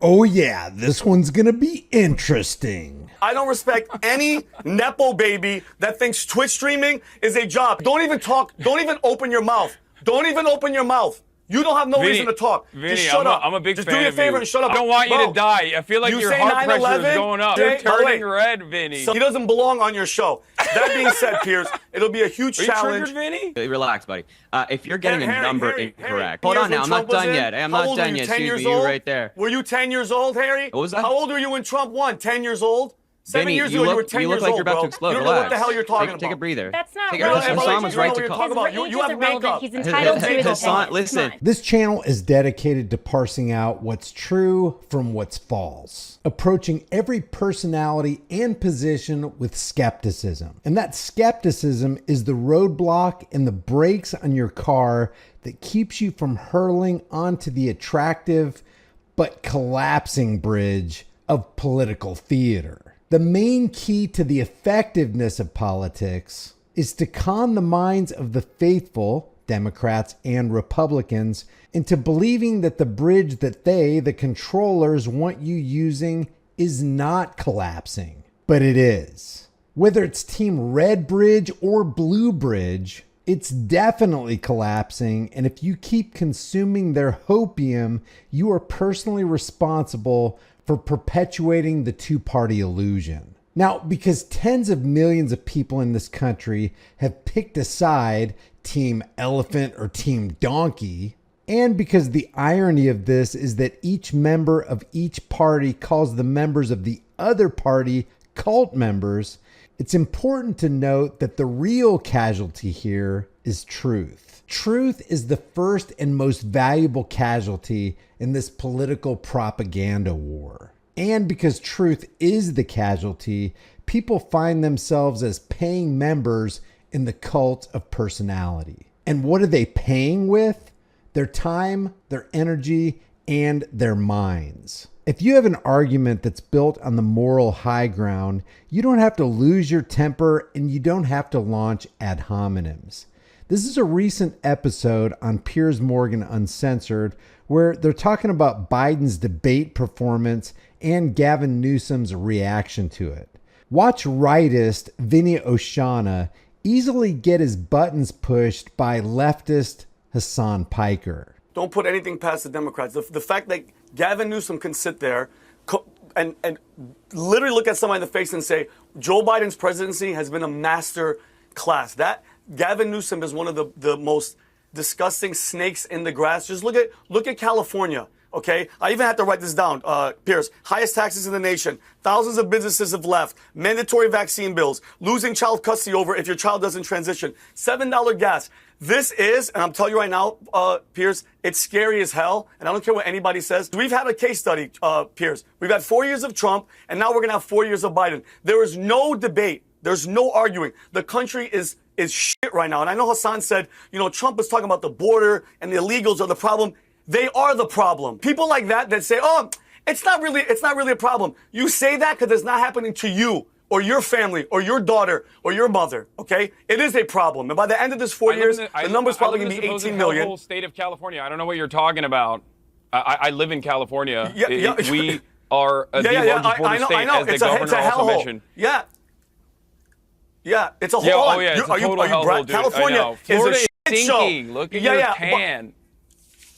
Oh yeah, this one's gonna be interesting. I don't respect any Nepo baby that thinks Twitch streaming is a job. Don't even talk. Don't even open your mouth. Don't even open your mouth. You don't have no reason to talk. Vinny, just shut up. I'm a big just fan do me a of favor you. and shut up. I don't want you Bro, to die. I feel like you your say heart pressure 9/11, is going up. Jay, You're turning red, Vinny. So he doesn't belong on your show. That being said, Piers, it'll be a huge challenge. Are you triggered, Vinny? Relax, buddy. If you're getting a number incorrect. Harry, Hold on now, I'm not done yet. I'm not done yet. Excuse me, you right there. Were you 10 years old, Harry? What was that? How old were you when Trump won? 10 years old? 7 Vinny, years ago, you were 10 you years look like old, you're about bro. to explode. You don't know Relax. what the hell you're talking about. Take a breather. That's not relevant. relevant. Hassan was right to call. You have makeup. He's entitled to his Hassan, opinion. listen. This channel is dedicated to parsing out what's true from what's false, approaching every personality and position with skepticism. And that skepticism is the roadblock and the brakes on your car that keeps you from hurling onto the attractive but collapsing bridge of political theater. The main key to the effectiveness of politics is to con the minds of the faithful, Democrats and Republicans, into believing that the bridge that they, the controllers, want you using is not collapsing. But it is. Whether it's Team Red Bridge or Blue Bridge, it's definitely collapsing, and if you keep consuming their hopium, you are personally responsible for perpetuating the two-party illusion. Now, because tens of millions of people in this country have picked a side, Team Elephant or Team Donkey, and because the irony of this is that each member of each party calls the members of the other party cult members, it's important to note that the real casualty here is truth. Truth is the first and most valuable casualty in this political propaganda war. And because truth is the casualty, people find themselves as paying members in the cult of personality. And what are they paying with? Their time, their energy, and their minds. If you have an argument that's built on the moral high ground, you don't have to lose your temper and you don't have to launch ad hominems. This is a recent episode on Piers Morgan Uncensored where they're talking about Biden's debate performance and Gavin Newsom's reaction to it. Watch rightist Vinny Oshana easily get his buttons pushed by leftist Hassan Piker. Don't put anything past the Democrats. The fact that Gavin Newsom can sit there and literally look at somebody in the face and say, Joe Biden's presidency has been a master class. That Gavin Newsom is one of the most disgusting snakes in the grass. Just look at California. Okay, I even had to write this down, Piers. Highest taxes in the nation. Thousands of businesses have left. Mandatory vaccine bills. Losing child custody over if your child doesn't transition. $7 gas. This is, and I'm telling you right now, Piers, it's scary as hell. And I don't care what anybody says. We've had a case study, Piers. We've had 4 years of Trump, and now we're going to have 4 years of Biden. There is no debate. There's no arguing. The country is shit right now. And I know Hassan said, you know, Trump was talking about the border and the illegals are the problem. They are the problem. People like that say, oh, it's not really a problem. You say that because it's not happening to you or your family or your daughter or your mother, okay? It is a problem. And by the end of this 4 years, the number's probably going to be 18 million. The whole state of California. I don't know what you're talking about. I live in California. We are the largest border state, as the governor also mentioned. Yeah, it's a whole. Yeah, it's a total hellhole, dude. California Florida is a shit sinking. show. Look at your tan.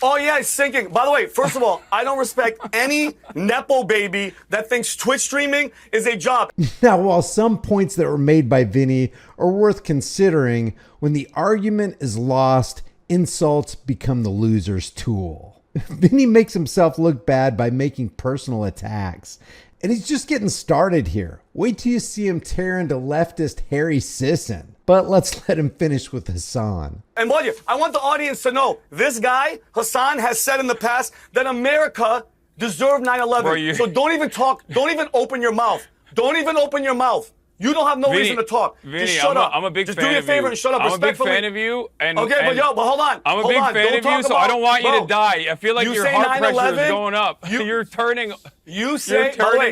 Oh, yeah, it's sinking. By the way, first of all, I don't respect any Nepo baby that thinks Twitch streaming is a job. Now, while some points that were made by Vinny are worth considering, when the argument is lost, insults become the loser's tool. Vinny makes himself look bad by making personal attacks. And he's just getting started here. Wait till you see him tear into leftist Harry Sisson. But let's let him finish with Hassan. And I want the audience to know, this guy, Hassan, has said in the past that America deserved 9/11. So don't even talk. Don't even open your mouth. Don't even open your mouth. You don't have no Vinny, reason to talk. Vinny, Just shut up. I'm a big Just fan do me a of favor you. and shut up. I'm Respectfully. a big fan of you. And, okay, and but hold on. I'm a big fan of you, so I don't want you to die. I feel like your heart pressure is going up. You're turning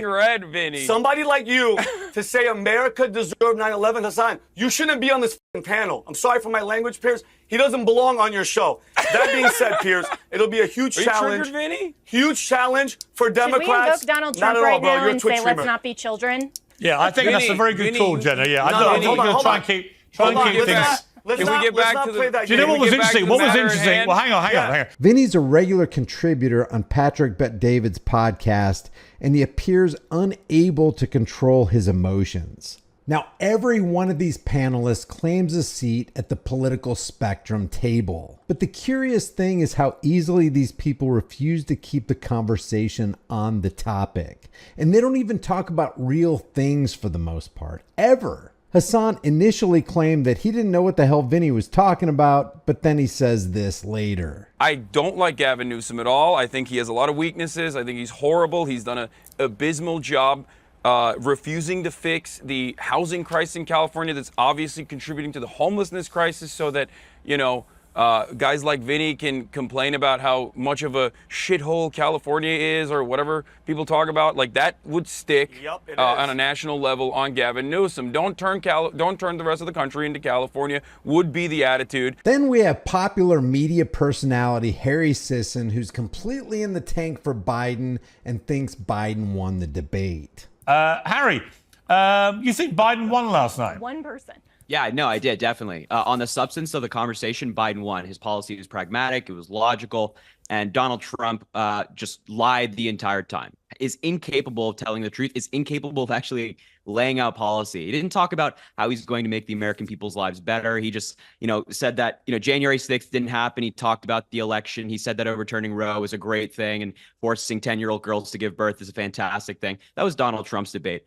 red, Vinny. Somebody like you to say America deserved 9/11, Hassan, you shouldn't be on this panel. I'm sorry for my language, Piers. He doesn't belong on your show. That being said, Piers, it'll be a huge challenge. Triggered, Vinny? Huge challenge for Democrats. Should we invoke Donald Trump right now and say, let's not be children? Yeah, I think that's a very good call, Jenna. Yeah, I think we'll try and keep things. Let's get back to the. Do you know what was interesting? What was interesting? Well, hang on. Vinny's a regular contributor on Patrick Bet-David's podcast, and he appears unable to control his emotions. Now, every one of these panelists claims a seat at the political spectrum table. But the curious thing is how easily these people refuse to keep the conversation on the topic. And they don't even talk about real things for the most part, ever. Hassan initially claimed that he didn't know what the hell Vinny was talking about, but then he says this later. I don't like Gavin Newsom at all. I think he has a lot of weaknesses. I think he's horrible. He's done an abysmal job refusing to fix the housing crisis in California that's obviously contributing to the homelessness crisis, so that, guys like Vinny can complain about how much of a shithole California is, or whatever people talk about. Like, that would stick on a national level on Gavin Newsom. Don't turn the rest of the country into California would be the attitude. Then we have popular media personality Harry Sisson, who's completely in the tank for Biden and thinks Biden won the debate. Harry, you think Biden won last night? One person. Yeah, no, I did, definitely. On the substance of the conversation, Biden won. His policy was pragmatic, it was logical, and Donald Trump just lied the entire time. Is incapable of telling the truth, is incapable of actually laying out policy. He didn't talk about how he's going to make the American people's lives better. He just, said that, January 6th didn't happen. He talked about the election. He said that overturning Roe is a great thing and forcing 10-year-old girls to give birth is a fantastic thing. That was Donald Trump's debate.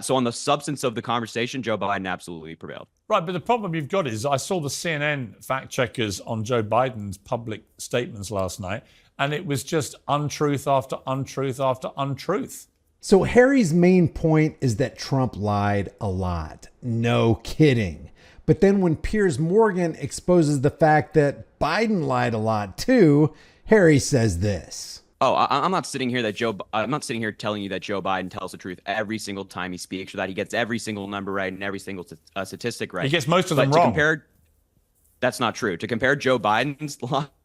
So on the substance of the conversation, Joe Biden absolutely prevailed. Right, but the problem you've got is I saw the CNN fact checkers on Joe Biden's public statements last night, and it was just untruth after untruth after untruth. So Harry's main point is that Trump lied a lot. No kidding. But then when Piers Morgan exposes the fact that Biden lied a lot too, Harry says this. Oh, I'm not sitting here telling you that Joe Biden tells the truth every single time he speaks, or that he gets every single number right and every single statistic right. He gets most of them wrong. That's not true. To compare Joe Biden's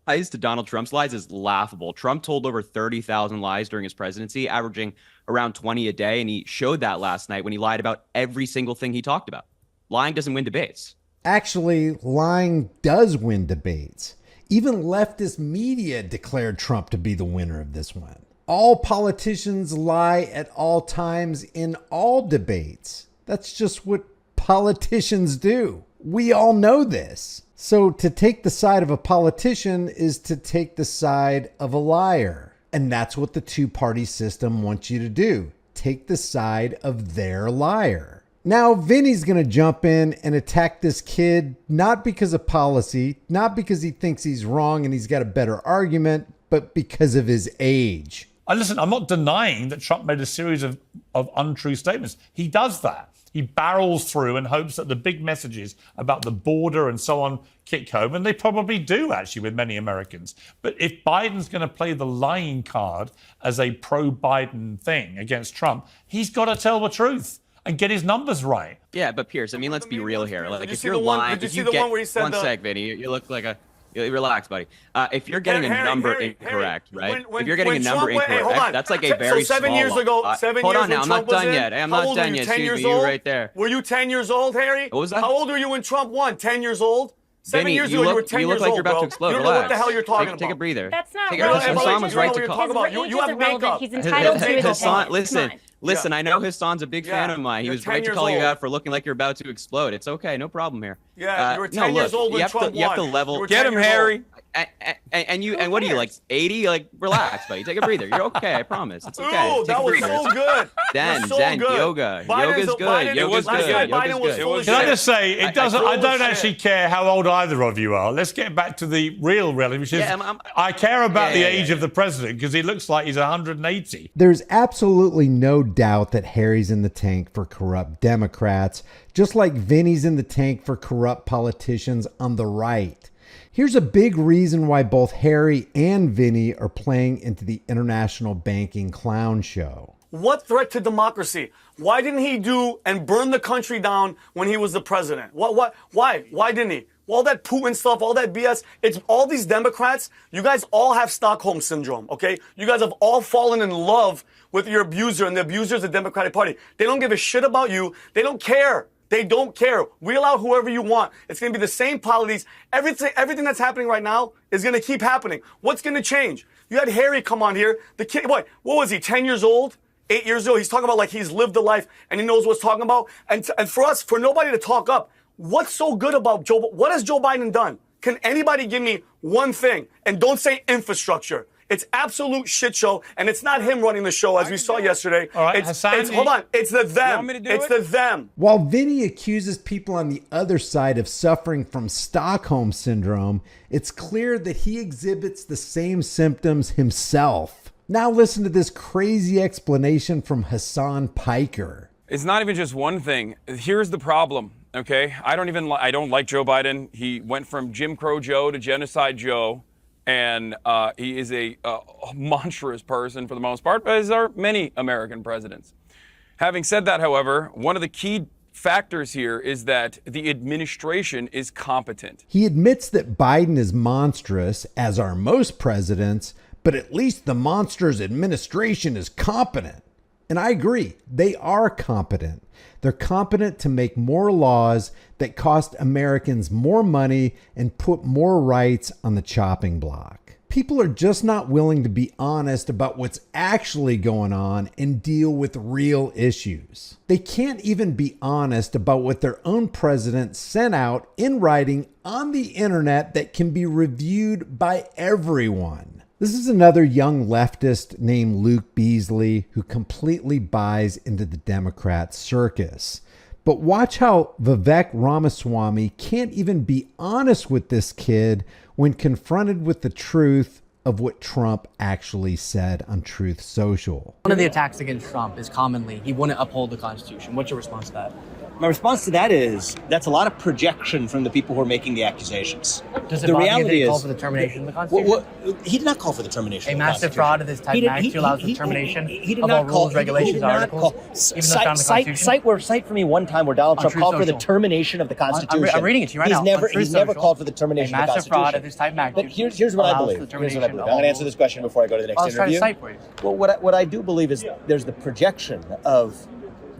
lies to Donald Trump's lies is laughable. Trump told over 30,000 lies during his presidency, averaging around 20 a day, and he showed that last night when he lied about every single thing he talked about. Lying doesn't win debates. Actually, lying does win debates. Even leftist media declared Trump to be the winner of this one. All politicians lie at all times in all debates. That's just what politicians do. We all know this. So to take the side of a politician is to take the side of a liar. And that's what the two-party system wants you to do. Take the side of their liar. Now, Vinny's going to jump in and attack this kid, not because of policy, not because he thinks he's wrong and he's got a better argument, but because of his age. Listen, I'm not denying that Trump made a series of untrue statements. He does that. He barrels through and hopes that the big messages about the border and so on kick home, and they probably do, actually, with many Americans. But if Biden's going to play the lying card as a pro-Biden thing against Trump, he's got to tell the truth and get his numbers right. Yeah, but Piers, let's be real here. Like, if you're lying, did you see the one where he said one sec, Vinny, you look like a... Relax, buddy. If you're getting a number incorrect, right? If you're getting a number incorrect, that's like a very small 7 years ago, hold on now, I'm not done yet. I'm not done yet. Excuse me, you right there. Were you 10 years old, Harry? What was that? How old were you when Trump won? 10 years old? 7 Vinny, years ago, you were 10 years old, you look like you're about to explode. You don't know what the hell you're talking about. Take a breather. That's not Hassan was right to call. You have makeup. He's entitled to his Hassan, listen, I know Hassan's a big fan of mine. He was right to call you out for looking like you're about to explode. It's okay, no problem here. Yeah, you were 10 years old when Trump won. You have to level. Get him, Harry. And what are you, like 80? Like, relax, buddy. Take a breather. You're okay. I promise. It's okay. Ooh, that was so good. Zen, yoga. Yoga's good. Yoga's good. Can I just say, it doesn't. I don't actually care how old either of you are. Let's get back to the real reality, which is I care about the age of the president because he looks like he's 180. There's absolutely no doubt that Harry's in the tank for corrupt Democrats, just like Vinny's in the tank for corrupt politicians on the right. Here's a big reason why both Harry and Vinny are playing into the international banking clown show. What threat to democracy? Why didn't he do and burn the country down when he was the president? Why? Why didn't he? All that Putin stuff, all that BS. It's all these Democrats. You guys all have Stockholm syndrome, okay? You guys have all fallen in love with your abuser, and the abuser is the Democratic Party. They don't give a shit about you. They don't care. They don't care. Wheel out whoever you want. It's going to be the same policies. Everything that's happening right now is going to keep happening. What's going to change? You had Harry come on here. The kid, what was he, 10 years old? 8 years old? He's talking about like he's lived a life and he knows what's talking about. And for nobody to talk up, what's so good about Joe? What has Joe Biden done? Can anybody give me one thing? And don't say infrastructure. It's absolute shit show, and it's not him running the show, as we saw yesterday. All right, hold on. It's the them. It's the them. While Vinny accuses people on the other side of suffering from Stockholm syndrome, it's clear that he exhibits the same symptoms himself. Now listen to this crazy explanation from Hassan Piker. It's not even just one thing. Here's the problem, okay? I don't like Joe Biden. He went from Jim Crow Joe to Genocide Joe. And he is a monstrous person for the most part, as are many American presidents. Having said that, however, one of the key factors here is that the administration is competent. He admits that Biden is monstrous, as are most presidents, but at least the monster's administration is competent. And I agree, they are competent. They're competent to make more laws that cost Americans more money and put more rights on the chopping block. People are just not willing to be honest about what's actually going on and deal with real issues. They can't even be honest about what their own president sent out in writing on the internet that can be reviewed by everyone. This is another young leftist named Luke Beasley who completely buys into the Democrat circus. But watch how Vivek Ramaswamy can't even be honest with this kid when confronted with the truth of what Trump actually said on Truth Social. One of the attacks against Trump is commonly he wouldn't uphold the Constitution. What's your response to that? My response to that is that's a lot of projection from the people who are making the accusations. Does it bother you that he called for the termination of the Constitution? He did not call for the termination of the Constitution. A massive fraud of this type actually allows the termination of all rules, regulations, articles, even though it's found in the Constitution? Cite for me one time where Donald Trump called for the termination of the Constitution. I'm reading it to you right now. He's never called for the termination of the Constitution. A massive fraud of this type But here's what I believe. I'm going to answer this question before I go to the next interview. I'll try to cite for you. Well, what I do believe is there's the projection of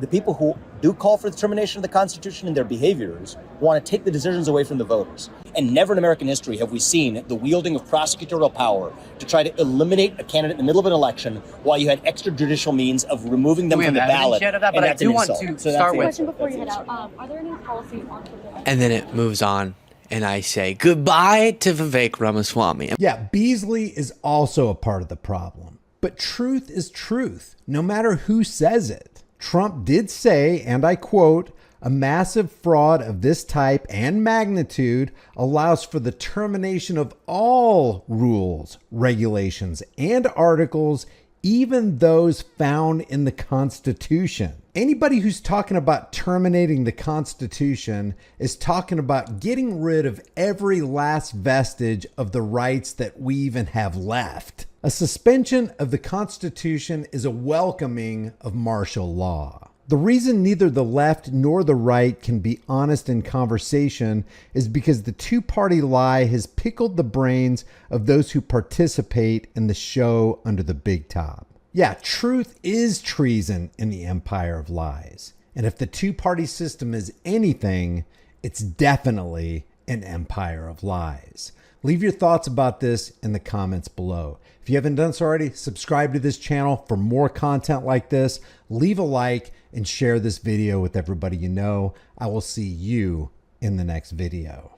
the people who do call for the termination of the Constitution and their behaviors want to take the decisions away from the voters. And never in American history have we seen the wielding of prosecutorial power to try to eliminate a candidate in the middle of an election while you had extrajudicial means of removing them from the ballot. But I do want to start with. Question before you head out. Are there any policies on And then it moves on, and I say goodbye to Vivek Ramaswamy. Yeah, Beasley is also a part of the problem. But truth is truth, no matter who says it. Trump did say, and I quote, "A massive fraud of this type and magnitude allows for the termination of all rules, regulations, and articles, even those found in the Constitution." Anybody who's talking about terminating the Constitution is talking about getting rid of every last vestige of the rights that we even have left. A suspension of the Constitution is a welcoming of martial law. The reason neither the left nor the right can be honest in conversation is because the two-party lie has pickled the brains of those who participate in the show under the big top. Yeah, truth is treason in the empire of lies. And if the two-party system is anything, it's definitely an empire of lies. Leave your thoughts about this in the comments below. If you haven't done so already, subscribe to this channel for more content like this. Leave a like and share this video with everybody you know. I will see you in the next video.